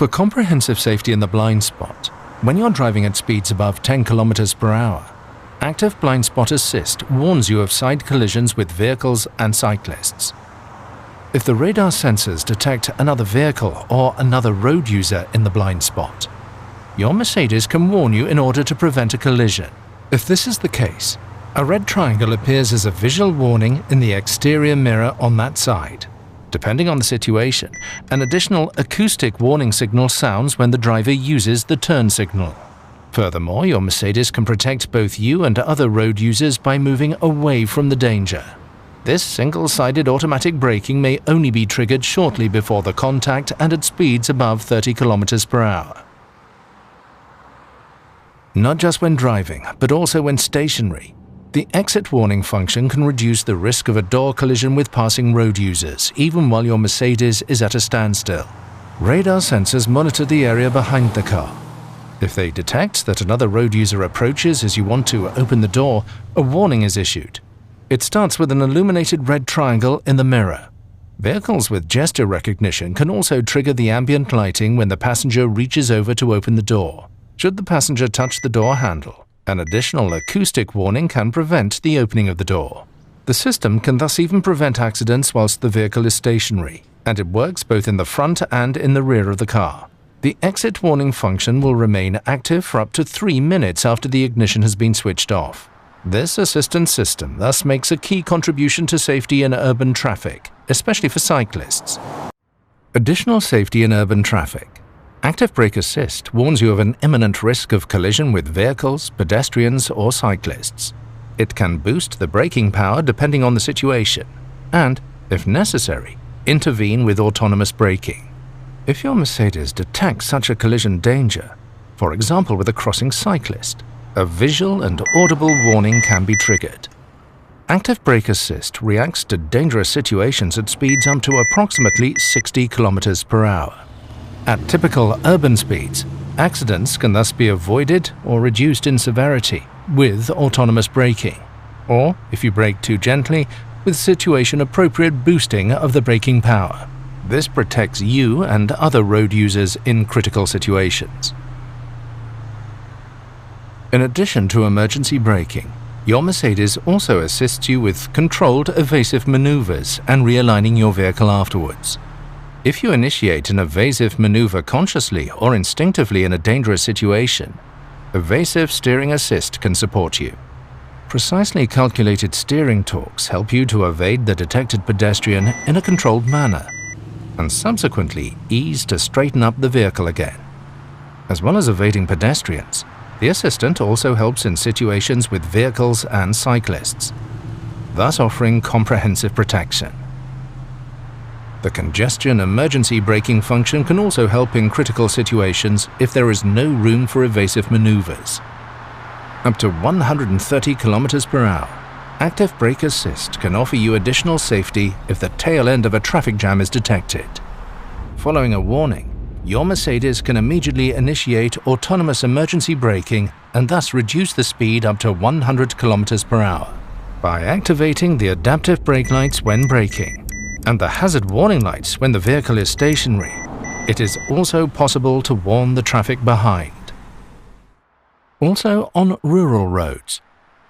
For comprehensive safety in the blind spot, when you're driving at speeds above 10 km per hour, Active Blind Spot Assist warns you of side collisions with vehicles and cyclists. If the radar sensors detect another vehicle or another road user in the blind spot, your Mercedes can warn you in order to prevent a collision. If this is the case, a red triangle appears as a visual warning in the exterior mirror on that side. Depending on the situation, an additional acoustic warning signal sounds when the driver uses the turn signal. Furthermore, your Mercedes can protect both you and other road users by moving away from the danger. This single-sided automatic braking may only be triggered shortly before the contact and at speeds above 30 km per hour. Not just when driving, but also when stationary, the exit warning function can reduce the risk of a door collision with passing road users, even while your Mercedes is at a standstill. Radar sensors monitor the area behind the car. If they detect that another road user approaches as you want to open the door, a warning is issued. It starts with an illuminated red triangle in the mirror. Vehicles with gesture recognition can also trigger the ambient lighting when the passenger reaches over to open the door. Should the passenger touch the door handle, an additional acoustic warning can prevent the opening of the door. The system can thus even prevent accidents whilst the vehicle is stationary, and it works both in the front and in the rear of the car. The exit warning function will remain active for up to 3 minutes after the ignition has been switched off. This assistance system thus makes a key contribution to safety in urban traffic, especially for cyclists. Additional safety in urban traffic. Active Brake Assist warns you of an imminent risk of collision with vehicles, pedestrians, or cyclists. It can boost the braking power depending on the situation, and, if necessary, intervene with autonomous braking. If your Mercedes detects such a collision danger, for example with a crossing cyclist, a visual and audible warning can be triggered. Active Brake Assist reacts to dangerous situations at speeds up to approximately 60 km per hour. At typical urban speeds, accidents can thus be avoided or reduced in severity with autonomous braking, or, if you brake too gently, with situation-appropriate boosting of the braking power. This protects you and other road users in critical situations. In addition to emergency braking, your Mercedes also assists you with controlled evasive maneuvers and realigning your vehicle afterwards. If you initiate an evasive maneuver consciously or instinctively in a dangerous situation, Evasive Steering Assist can support you. Precisely calculated steering torques help you to evade the detected pedestrian in a controlled manner, and subsequently ease to straighten up the vehicle again. As well as evading pedestrians, the assistant also helps in situations with vehicles and cyclists, thus offering comprehensive protection. The congestion emergency braking function can also help in critical situations if there is no room for evasive maneuvers. Up to 130 km per hour, Active Brake Assist can offer you additional safety if the tail end of a traffic jam is detected. Following a warning, your Mercedes can immediately initiate autonomous emergency braking and thus reduce the speed up to 100 km per hour. By activating the adaptive brake lights when braking and the hazard warning lights when the vehicle is stationary, it is also possible to warn the traffic behind. Also on rural roads,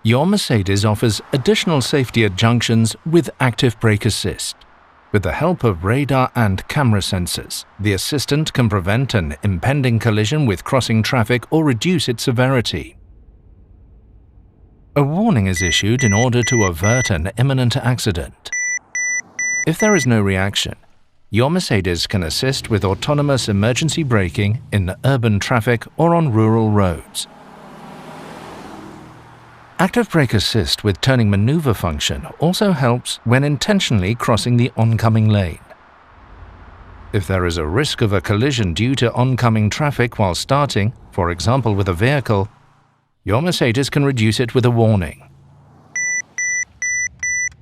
your Mercedes offers additional safety at junctions with Active Brake Assist. With the help of radar and camera sensors, the assistant can prevent an impending collision with crossing traffic or reduce its severity. A warning is issued in order to avert an imminent accident. If there is no reaction, your Mercedes can assist with autonomous emergency braking in urban traffic or on rural roads. Active Brake Assist with turning maneuver function also helps when intentionally crossing the oncoming lane. If there is a risk of a collision due to oncoming traffic while starting, for example with a vehicle, your Mercedes can reduce it with a warning.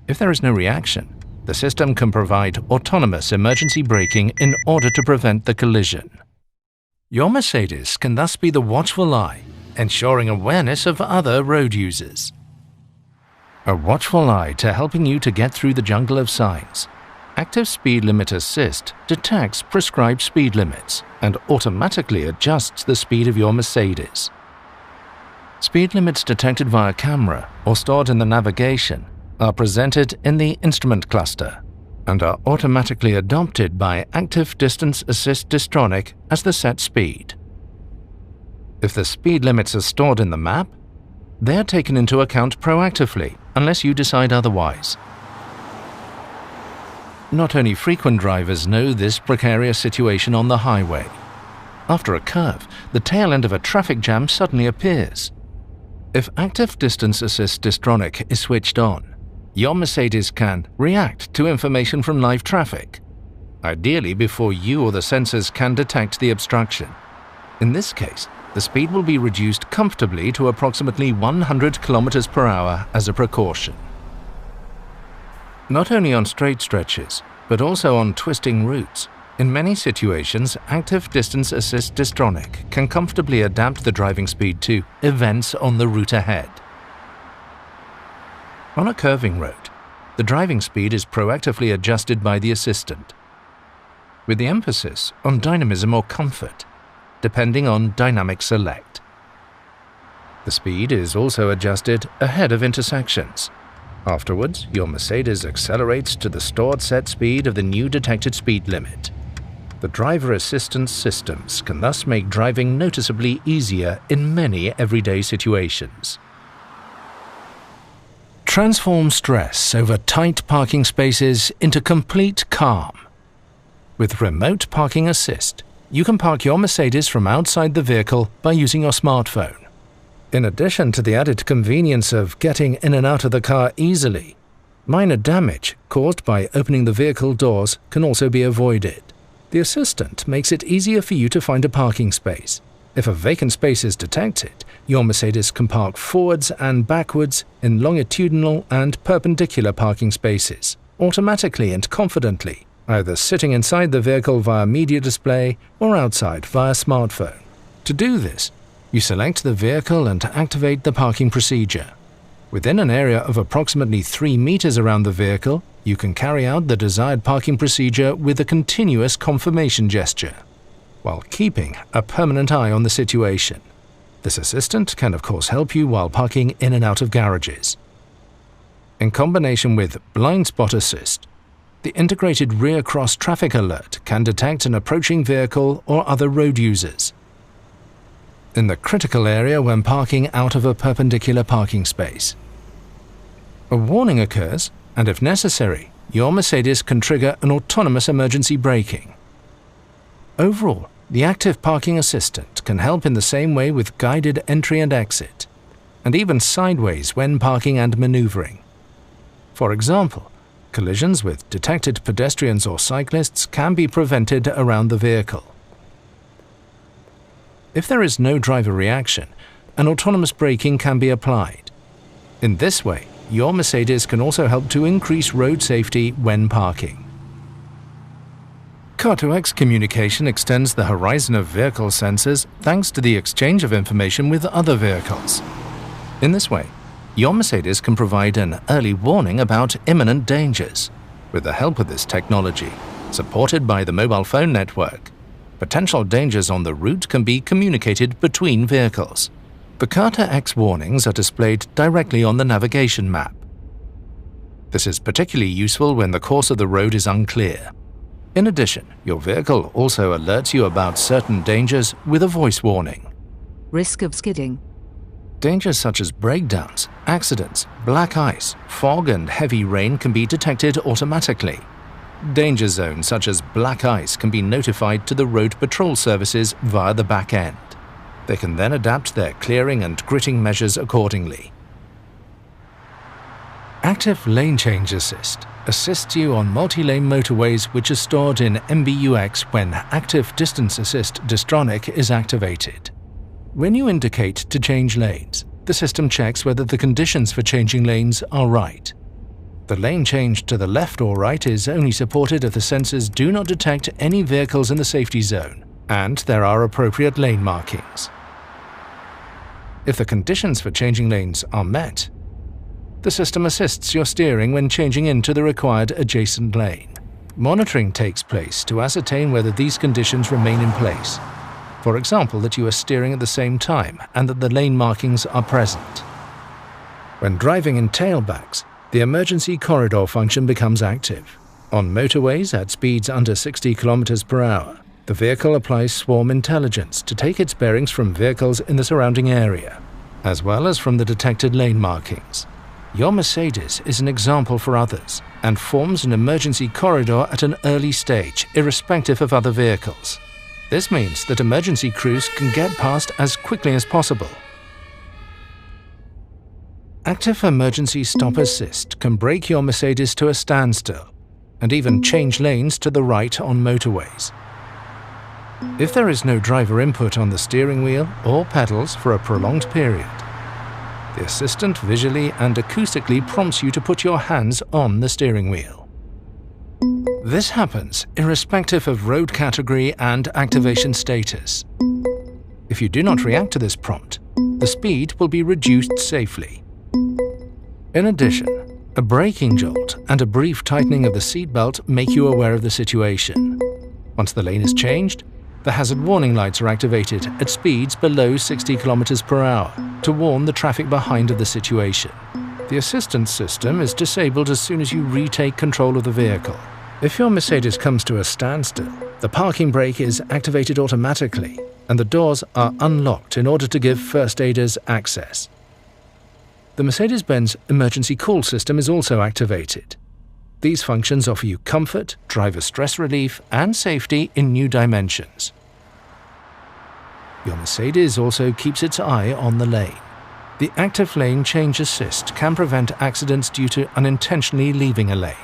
If there is no reaction, the system can provide autonomous emergency braking in order to prevent the collision. Your Mercedes can thus be the watchful eye, ensuring awareness of other road users. A watchful eye to helping you to get through the jungle of signs. Active Speed Limit Assist detects prescribed speed limits and automatically adjusts the speed of your Mercedes. Speed limits detected via camera or stored in the navigation are presented in the instrument cluster and are automatically adopted by Active Distance Assist Distronic as the set speed. If the speed limits are stored in the map, they are taken into account proactively unless you decide otherwise. Not only frequent drivers know this precarious situation on the highway. After a curve, the tail end of a traffic jam suddenly appears. If Active Distance Assist Distronic is switched on, your Mercedes can react to information from live traffic, ideally before you or the sensors can detect the obstruction. In this case, the speed will be reduced comfortably to approximately 100 km per hour as a precaution. Not only on straight stretches, but also on twisting routes, in many situations, Active Distance Assist Distronic can comfortably adapt the driving speed to events on the route ahead. On a curving road, the driving speed is proactively adjusted by the assistant, with the emphasis on dynamism or comfort, depending on Dynamic Select. The speed is also adjusted ahead of intersections. Afterwards, your Mercedes accelerates to the stored set speed of the new detected speed limit. The driver assistance systems can thus make driving noticeably easier in many everyday situations. Transform stress over tight parking spaces into complete calm. With Remote Parking Assist, you can park your Mercedes from outside the vehicle by using your smartphone. In addition to the added convenience of getting in and out of the car easily, minor damage caused by opening the vehicle doors can also be avoided. The assistant makes it easier for you to find a parking space. If a vacant space is detected, your Mercedes can park forwards and backwards in longitudinal and perpendicular parking spaces, automatically and confidently, either sitting inside the vehicle via media display or outside via smartphone. To do this, you select the vehicle and activate the parking procedure. Within an area of approximately 3 meters around the vehicle, you can carry out the desired parking procedure with a continuous confirmation gesture, while keeping a permanent eye on the situation. This assistant can of course help you while parking in and out of garages. In combination with Blind Spot Assist, the integrated rear cross traffic alert can detect an approaching vehicle or other road users in the critical area when parking out of a perpendicular parking space. A warning occurs, and if necessary, your Mercedes can trigger an autonomous emergency braking. Overall, the Active Parking Assistant can help in the same way with guided entry and exit, and even sideways when parking and maneuvering. For example, collisions with detected pedestrians or cyclists can be prevented around the vehicle. If there is no driver reaction, an autonomous braking can be applied. In this way, your Mercedes can also help to increase road safety when parking. Car2X communication extends the horizon of vehicle sensors thanks to the exchange of information with other vehicles. In this way, your Mercedes can provide an early warning about imminent dangers. With the help of this technology, supported by the mobile phone network, potential dangers on the route can be communicated between vehicles. The Car2X warnings are displayed directly on the navigation map. This is particularly useful when the course of the road is unclear. In addition, your vehicle also alerts you about certain dangers with a voice warning. Risk of skidding. Dangers such as breakdowns, accidents, black ice, fog and heavy rain can be detected automatically. Danger zones such as black ice can be notified to the road patrol services via the back end. They can then adapt their clearing and gritting measures accordingly. Active Lane Change Assist assists you on multi-lane motorways which are stored in MBUX when Active Distance Assist Distronic is activated. When you indicate to change lanes, the system checks whether the conditions for changing lanes are right. The lane change to the left or right is only supported if the sensors do not detect any vehicles in the safety zone and there are appropriate lane markings. If the conditions for changing lanes are met, the system assists your steering when changing into the required adjacent lane. Monitoring takes place to ascertain whether these conditions remain in place. For example, that you are steering at the same time and that the lane markings are present. When driving in tailbacks, the emergency corridor function becomes active. On motorways at speeds under 60 km per hour, the vehicle applies swarm intelligence to take its bearings from vehicles in the surrounding area, as well as from the detected lane markings. Your Mercedes is an example for others and forms an emergency corridor at an early stage, irrespective of other vehicles. This means that emergency crews can get past as quickly as possible. Active Emergency Stop Assist can brake your Mercedes to a standstill and even change lanes to the right on motorways. If there is no driver input on the steering wheel or pedals for a prolonged period, the assistant visually and acoustically prompts you to put your hands on the steering wheel. This happens irrespective of road category and activation status. If you do not react to this prompt, the speed will be reduced safely. In addition, a braking jolt and a brief tightening of the seatbelt make you aware of the situation. Once the lane is changed, the hazard warning lights are activated at speeds below 60 km per hour to warn the traffic behind of the situation. The assistance system is disabled as soon as you retake control of the vehicle. If your Mercedes comes to a standstill, the parking brake is activated automatically and the doors are unlocked in order to give first aiders access. The Mercedes-Benz emergency call system is also activated. These functions offer you comfort, driver stress relief, and safety in new dimensions. Your Mercedes also keeps its eye on the lane. The active lane change assist can prevent accidents due to unintentionally leaving a lane.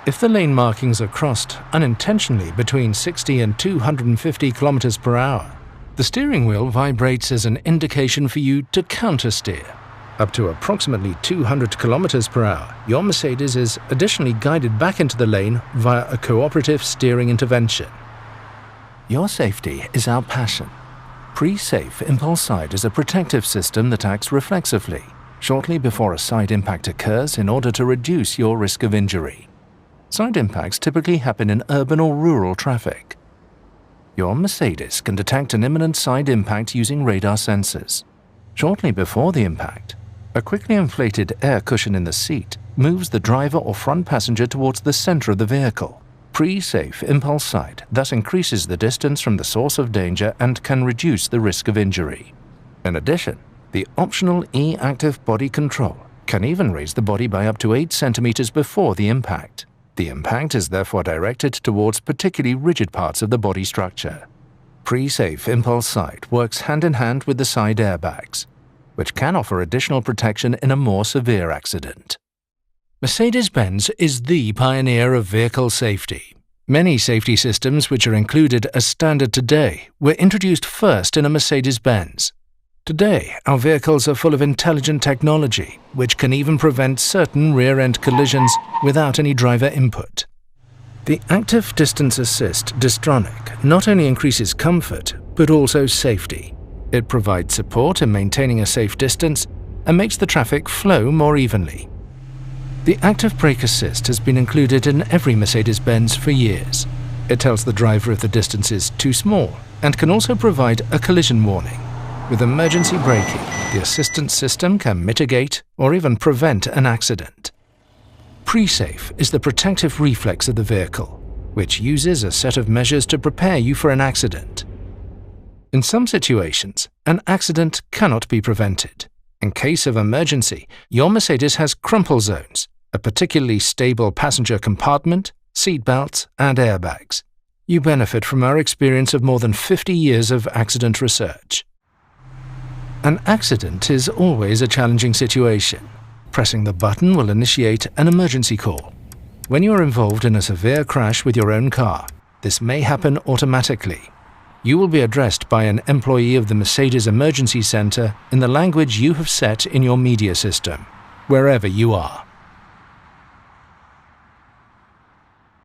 If the lane markings are crossed unintentionally between 60 and 250 km per hour, the steering wheel vibrates as an indication for you to countersteer. Up to approximately 200 km per hour, your Mercedes is additionally guided back into the lane via a cooperative steering intervention. Your safety is our passion. Pre-Safe Impulse Side is a protective system that acts reflexively, shortly before a side impact occurs in order to reduce your risk of injury. Side impacts typically happen in urban or rural traffic. Your Mercedes can detect an imminent side impact using radar sensors. Shortly before the impact, a quickly inflated air cushion in the seat moves the driver or front passenger towards the center of the vehicle. Pre-Safe Impulse Side thus increases the distance from the source of danger and can reduce the risk of injury. In addition, the optional E-Active Body Control can even raise the body by up to 8 centimeters before the impact. The impact is therefore directed towards particularly rigid parts of the body structure. Pre-Safe Impulse Side works hand in hand with the side airbags, which can offer additional protection in a more severe accident. Mercedes-Benz is the pioneer of vehicle safety. Many safety systems which are included as standard today were introduced first in a Mercedes-Benz. Today, our vehicles are full of intelligent technology, which can even prevent certain rear-end collisions without any driver input. The Active Distance Assist Distronic not only increases comfort, but also safety. It provides support in maintaining a safe distance and makes the traffic flow more evenly. The Active Brake Assist has been included in every Mercedes-Benz for years. It tells the driver if the distance is too small and can also provide a collision warning. With emergency braking, the assistance system can mitigate or even prevent an accident. Pre-Safe is the protective reflex of the vehicle, which uses a set of measures to prepare you for an accident. In some situations, an accident cannot be prevented. In case of emergency, your Mercedes has crumple zones, a particularly stable passenger compartment, seat belts, and airbags. You benefit from our experience of more than 50 years of accident research. An accident is always a challenging situation. Pressing the button will initiate an emergency call. When you are involved in a severe crash with your own car, this may happen automatically. You will be addressed by an employee of the Mercedes Emergency Center in the language you have set in your media system, wherever you are.